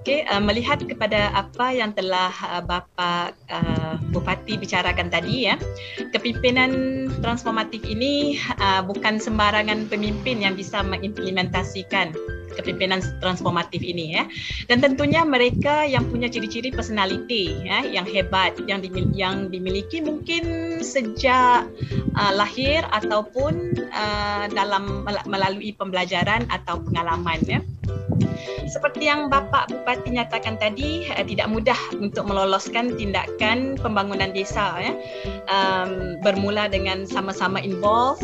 Okey, melihat kepada apa yang telah Bapa Bupati bicarakan tadi ya, kepimpinan transformatif ini bukan sembarangan pemimpin yang bisa mengimplementasikan kepimpinan transformatif ini ya. Dan tentunya mereka yang punya ciri-ciri personality ya, yang hebat, yang dimiliki mungkin sejak lahir ataupun dalam melalui pembelajaran atau pengalaman ya. Seperti yang Bapak Bupati nyatakan tadi, tidak mudah untuk meloloskan tindakan pembangunan desa ya. Bermula dengan sama-sama involve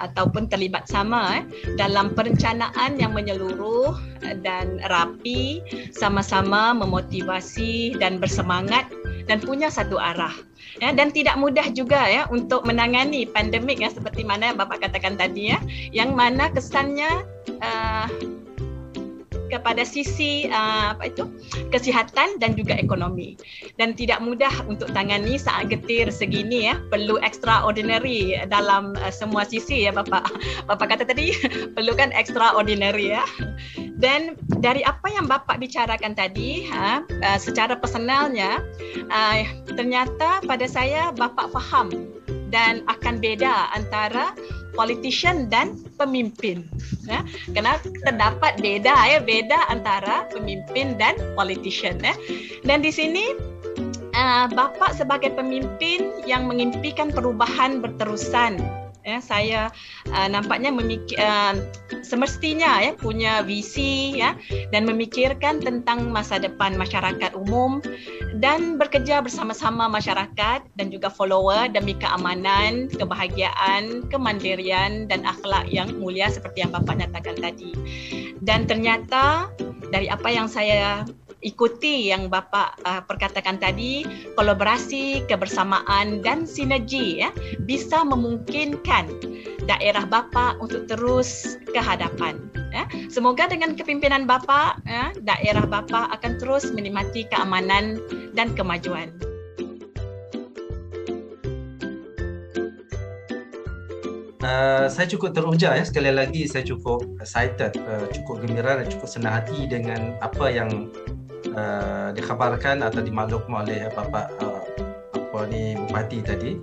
ataupun terlibat sama dalam perencanaan yang menyeluruh dan rapi, sama-sama memotivasi dan bersemangat dan punya satu arah. Ya, dan tidak mudah juga ya untuk menangani pandemik ya, seperti mana Bapak katakan tadi ya, yang mana kesannya kepada sisi kesihatan dan juga ekonomi, dan tidak mudah untuk tangani saat getir segini ya, perlu extraordinary dalam semua sisi ya Bapak kata tadi perlukan extraordinary ya. Dan dari apa yang Bapak bicarakan tadi secara personalnya, ternyata pada saya Bapak faham dan akan beda antara politician dan pemimpin. Ya. Kerana terdapat beda antara pemimpin dan politician. Ya. Dan di sini Bapak sebagai pemimpin yang mengimpikan perubahan berterusan. Ya, saya nampaknya semestinya ya punya visi ya, dan memikirkan tentang masa depan masyarakat umum dan bekerja bersama-sama masyarakat dan juga follower demi keamanan, kebahagiaan, kemandirian dan akhlak yang mulia seperti yang Bapak nyatakan tadi. Dan ternyata dari apa yang saya ikuti yang Bapak perkatakan tadi, kolaborasi, kebersamaan dan sinergi ya bisa memungkinkan daerah Bapak untuk terus ke hadapan. Ya. Semoga dengan kepimpinan Bapak, ya, daerah Bapak akan terus menikmati keamanan dan kemajuan. Saya cukup teruja ya, sekali lagi saya cukup excited, cukup gembira dan cukup senang hati dengan apa yang dikhabarkan atau dimaklumkan oleh Bapak Bupati tadi,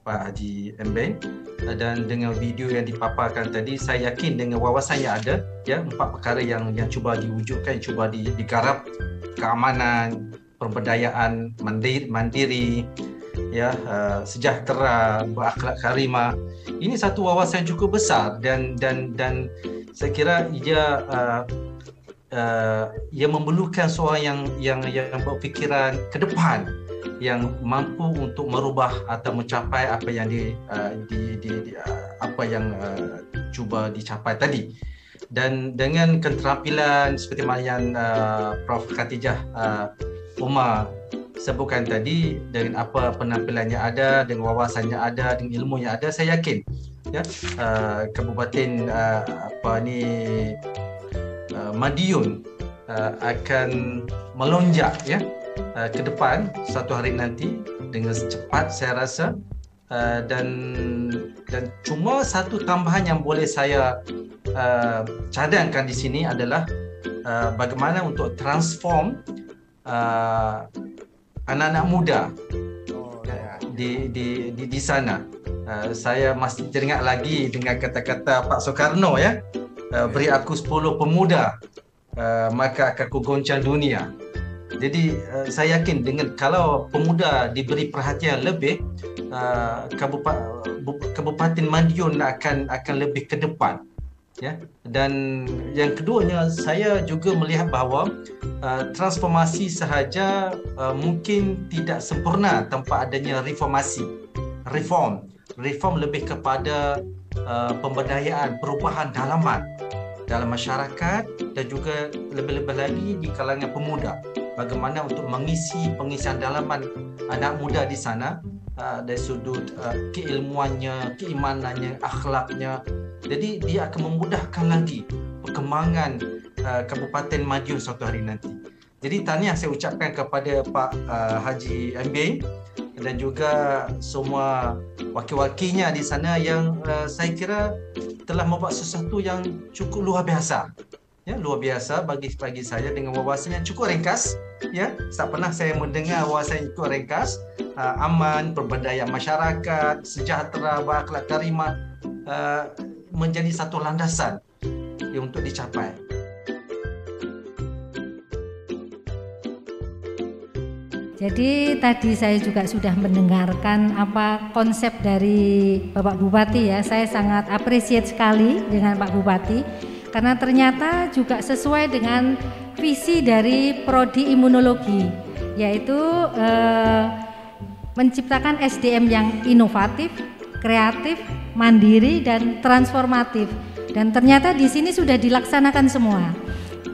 Pak Haji Embeng, dan dengan video yang dipaparkan tadi, saya yakin dengan wawasan yang ada ya, 4 perkara yang cuba diwujudkan, cuba digarap: keamanan, pemberdayaan mandiri ya, sejahtera, berakhlak karimah. Ini satu wawasan yang cukup besar dan saya kira ia memerlukan seorang yang berfikiran ke depan, yang mampu untuk merubah atau mencapai apa yang cuba dicapai tadi. Dan dengan keterampilan seperti mana yang Prof Khatijah Umar sebutkan tadi, dengan apa penampilannya ada, dengan wawasannya ada, dengan ilmu yang ada, saya yakin ya, Kabupaten Madiun akan melonjak ya ke depan suatu hari nanti dengan cepat, saya rasa. Dan cuma satu tambahan yang boleh saya cadangkan di sini adalah bagaimana untuk transform anak-anak muda di sana. Saya masih teringat lagi dengan kata-kata Pak Soekarno ya, beri aku 10 pemuda, maka akan ku goncang dunia. Jadi saya yakin dengan kalau pemuda diberi perhatian lebih, Kabupaten Madiun akan lebih ke depan ya. Dan yang keduanya, saya juga melihat bahawa transformasi sahaja mungkin tidak sempurna tanpa adanya reform lebih kepada pemberdayaan, perubahan dalam masyarakat, dan juga lebih-lebih lagi di kalangan pemuda. Bagaimana untuk mengisi pengisian dalaman anak muda di sana dari sudut keilmuannya, keimanannya, akhlaknya. Jadi dia akan memudahkan lagi perkembangan Kabupaten Madiun suatu hari nanti. Jadi tahniah saya ucapkan kepada Pak Haji Embeng dan juga semua wakil-wakilnya di sana yang saya kira telah membuat sesuatu yang cukup luar biasa ya, luar biasa bagi saya dengan wawasan yang cukup ringkas. Ya, tak pernah saya mendengar wawasan yang cukup ringkas. Aman, pemberdayaan masyarakat, sejahtera, berakhlak karimah menjadi satu landasan untuk dicapai. Jadi tadi saya juga sudah mendengarkan apa konsep dari Bapak Bupati ya. Saya sangat appreciate sekali dengan Pak Bupati karena ternyata juga sesuai dengan visi dari Prodi Imunologi, yaitu menciptakan SDM yang inovatif, kreatif, mandiri dan transformatif. Dan ternyata di sini sudah dilaksanakan semua.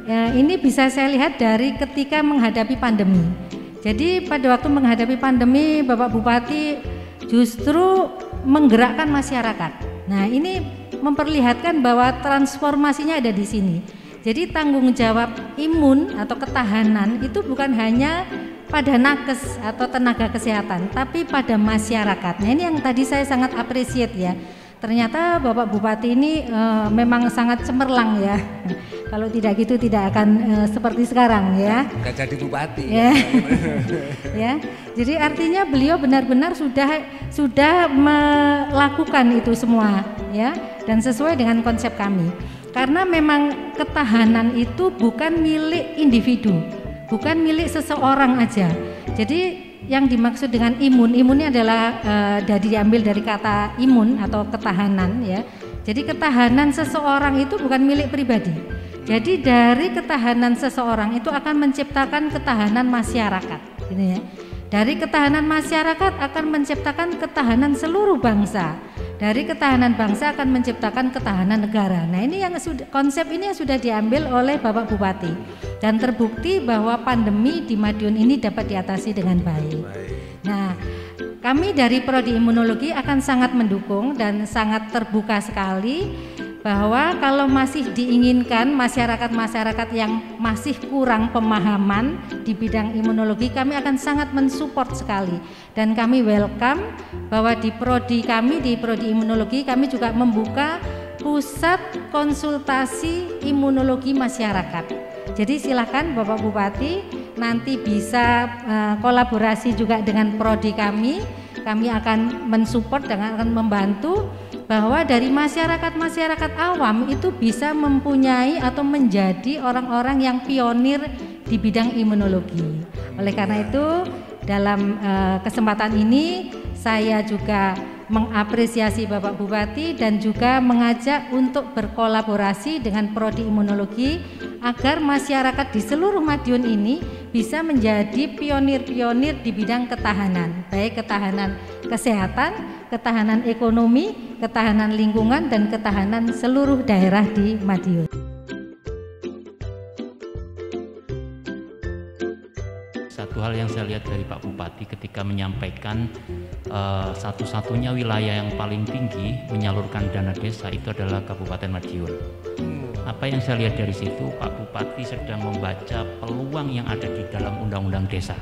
Ini bisa saya lihat dari ketika menghadapi pandemi. Jadi pada waktu menghadapi pandemi, Bapak Bupati justru menggerakkan masyarakat. Nah, ini memperlihatkan bahwa transformasinya ada di sini. Jadi tanggung jawab imun atau ketahanan itu bukan hanya pada nakes atau tenaga kesehatan, tapi pada masyarakat. Nah, ini yang tadi saya sangat appreciate ya. Ternyata Bapak Bupati ini memang sangat cemerlang ya. Kalau tidak gitu tidak akan seperti sekarang ya. Nggak jadi bupati. Ya. Ya. Jadi artinya beliau benar-benar sudah melakukan itu semua ya, dan sesuai dengan konsep kami. Karena memang ketahanan itu bukan milik individu, bukan milik seseorang aja. Jadi yang dimaksud dengan imunnya adalah diambil dari kata imun atau ketahanan ya. Jadi ketahanan seseorang itu bukan milik pribadi. Jadi dari ketahanan seseorang itu akan menciptakan ketahanan masyarakat, gitu ya. Dari ketahanan masyarakat akan menciptakan ketahanan seluruh bangsa. Dari ketahanan bangsa akan menciptakan ketahanan negara. Nah, ini yang konsep ini yang sudah diambil oleh Bapak Bupati dan terbukti bahwa pandemi di Madiun ini dapat diatasi dengan baik. Nah, kami dari Prodi Imunologi akan sangat mendukung dan sangat terbuka sekali bahwa kalau masih diinginkan masyarakat-masyarakat yang masih kurang pemahaman di bidang imunologi, kami akan sangat mensupport sekali. Dan kami welcome bahwa di Prodi Imunologi kami juga membuka pusat konsultasi imunologi masyarakat. Jadi silakan Bapak Bupati nanti bisa kolaborasi juga dengan Prodi kami akan mensupport dan akan membantu bahwa dari masyarakat awam itu bisa mempunyai atau menjadi orang-orang yang pionir di bidang imunologi. Oleh karena itu dalam kesempatan ini saya juga mengapresiasi Bapak Bupati dan juga mengajak untuk berkolaborasi dengan Prodi Imunologi agar masyarakat di seluruh Madiun ini bisa menjadi pionir-pionir di bidang ketahanan, baik ketahanan kesehatan, ketahanan ekonomi, ketahanan lingkungan, dan ketahanan seluruh daerah di Madiun. Satu hal yang saya lihat dari Pak Bupati ketika menyampaikan satu-satunya wilayah yang paling tinggi menyalurkan dana desa itu adalah Kabupaten Madiun. Apa yang saya lihat dari situ, Pak Bupati sedang membaca peluang yang ada di dalam Undang-Undang Desa.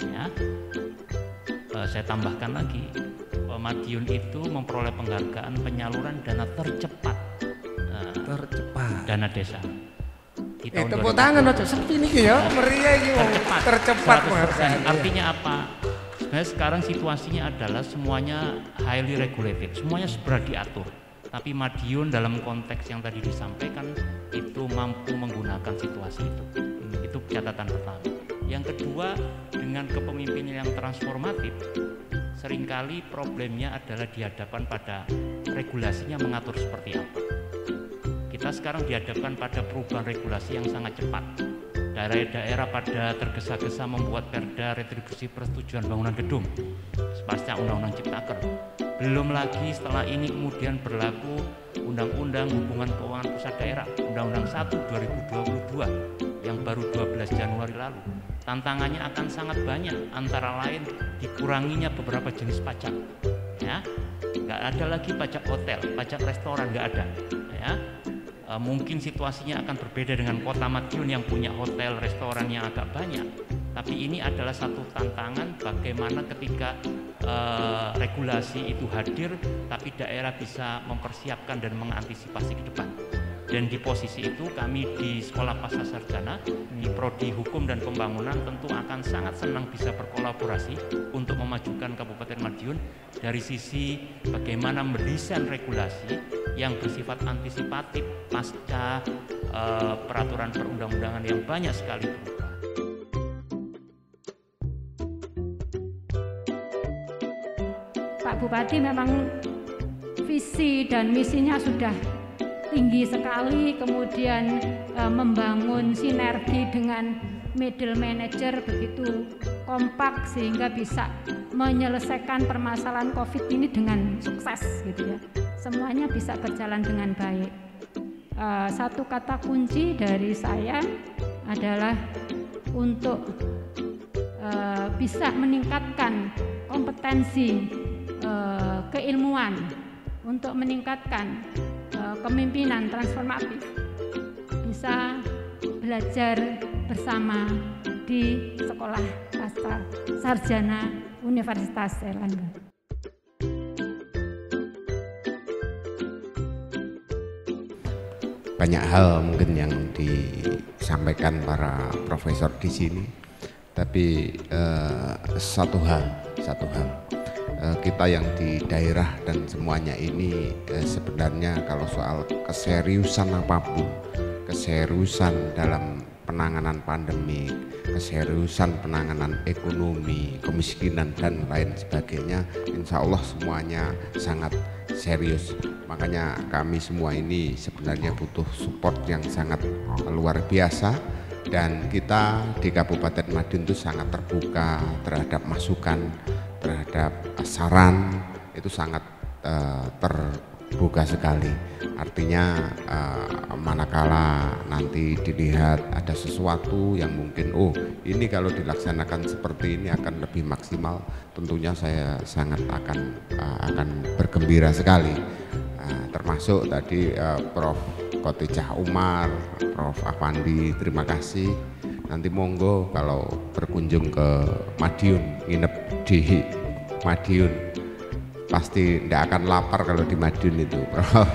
Ya. Saya tambahkan lagi, Madiun itu memperoleh penghargaan penyaluran dana tercepat. Dana desa. Tepuk tangan aja sepi nih ya, meriah ini tercepat. Artinya apa? Sebenarnya sekarang situasinya adalah semuanya highly regulated, semuanya segera diatur. Tapi Madiun dalam konteks yang tadi disampaikan itu mampu menggunakan situasi itu. Itu catatan pertama. Yang kedua, dengan kepemimpinan yang transformatif, seringkali problemnya adalah dihadapkan pada regulasinya mengatur seperti apa. Kita sekarang dihadapkan pada perubahan regulasi yang sangat cepat. Daerah-daerah pada tergesa-gesa membuat perda retribusi persetujuan bangunan gedung pasca Undang-Undang Ciptaker. Belum lagi setelah ini kemudian berlaku Undang-Undang Hubungan Keuangan Pusat Daerah, Undang-Undang 1 2022 yang baru 12 Januari lalu. Tantangannya akan sangat banyak, antara lain dikuranginya beberapa jenis pajak. Ya, nggak ada lagi pajak hotel, pajak restoran nggak ada. Ya. Mungkin situasinya akan berbeda dengan Kota Madiun yang punya hotel, restoran yang agak banyak. Tapi ini adalah satu tantangan bagaimana ketika regulasi itu hadir, tapi daerah bisa mempersiapkan dan mengantisipasi ke depan. Dan di posisi itu kami di Sekolah Pascasarjana di Prodi Hukum dan Pembangunan tentu akan sangat senang bisa berkolaborasi untuk memajukan Kabupaten Madiun dari sisi bagaimana mendesain regulasi yang bersifat antisipatif pasca peraturan perundang-undangan yang banyak sekali berubah. Pak Bupati memang visi dan misinya sudah tinggi sekali, kemudian membangun sinergi dengan middle manager begitu kompak sehingga bisa menyelesaikan permasalahan COVID ini dengan sukses gitu ya. Semuanya bisa berjalan dengan baik. Satu kata kunci dari saya adalah untuk bisa meningkatkan kompetensi keilmuan, untuk meningkatkan kepemimpinan transformatif, bisa belajar bersama di Sekolah Pascasarjana Universitas Airlangga. Banyak hal mungkin yang disampaikan para profesor di sini, tapi satu hal kita yang di daerah dan semuanya ini sebenarnya kalau soal keseriusan apapun, keseriusan dalam penanganan pandemi, keseriusan penanganan ekonomi, kemiskinan dan lain sebagainya, insya Allah semuanya sangat serius. Makanya kami semua ini sebenarnya butuh support yang sangat luar biasa, dan kita di Kabupaten Madiun itu sangat terbuka terhadap masukan, terhadap saran, itu sangat terbuka sekali. Artinya manakala nanti dilihat ada sesuatu yang mungkin ini kalau dilaksanakan seperti ini akan lebih maksimal, tentunya saya sangat akan bergembira sekali. Termasuk tadi Prof. Khotijah Umar, Prof. Afandi, terima kasih. Nanti monggo kalau berkunjung ke Madiun, nginep di Madiun, pasti tidak akan lapar kalau di Madiun itu, Prof.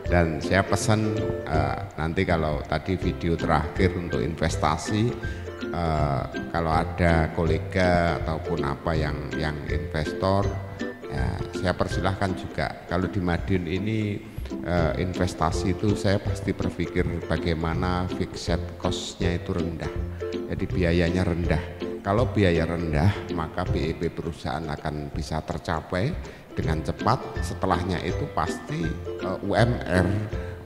Dan saya pesan nanti kalau tadi video terakhir untuk investasi, kalau ada kolega ataupun apa yang investor, ya, saya persilahkan juga. Kalau di Madiun ini investasi itu saya pasti berpikir bagaimana fixed cost-nya itu rendah, jadi biayanya rendah. Kalau biaya rendah, maka BEP perusahaan akan bisa tercapai dengan cepat. Setelahnya itu pasti UMR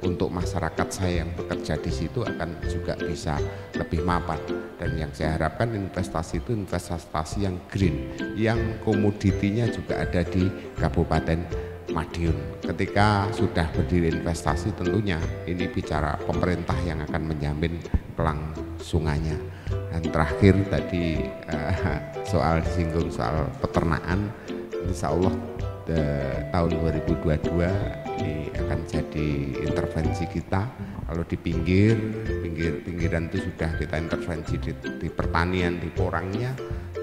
untuk masyarakat saya yang bekerja di situ akan juga bisa lebih mapan. Dan yang saya harapkan investasi itu investasi yang green, yang komoditinya juga ada di Kabupaten Madiun. Ketika sudah berdiri investasi, tentunya ini bicara pemerintah yang akan menjamin kelangsungannya. Dan terakhir tadi soal disinggung soal peternakan, insya Allah tahun 2022 ini akan jadi intervensi kita. Kalau di pinggiran itu sudah kita intervensi di pertanian, di porangnya,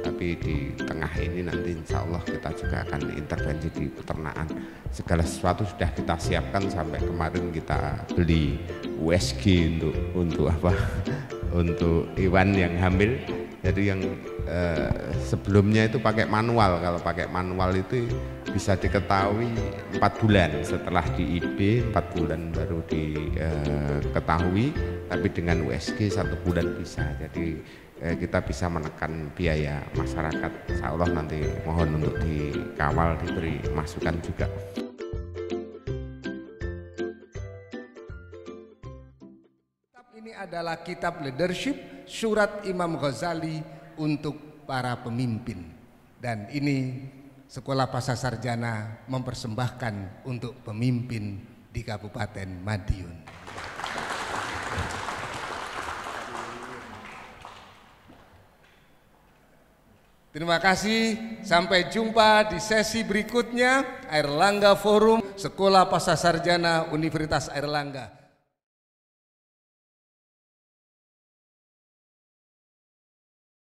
tapi di tengah ini nanti insya Allah kita juga akan intervensi di peternakan. Segala sesuatu sudah kita siapkan, sampai kemarin kita beli USG untuk apa? Untuk hewan yang hamil. Jadi yang sebelumnya itu pakai manual. Kalau pakai manual itu bisa diketahui 4 bulan setelah di IB, 4 bulan baru diketahui, tapi dengan USG 1 bulan bisa. Jadi kita bisa menekan biaya masyarakat. Insya Allah nanti mohon untuk dikawal, diberi masukan juga. Ini adalah kitab leadership, surat Imam Ghazali untuk para pemimpin. Dan ini Sekolah Pascasarjana mempersembahkan untuk pemimpin di Kabupaten Madiun. Terima kasih, sampai jumpa di sesi berikutnya. Airlangga Forum, Sekolah Pascasarjana Universitas Airlangga.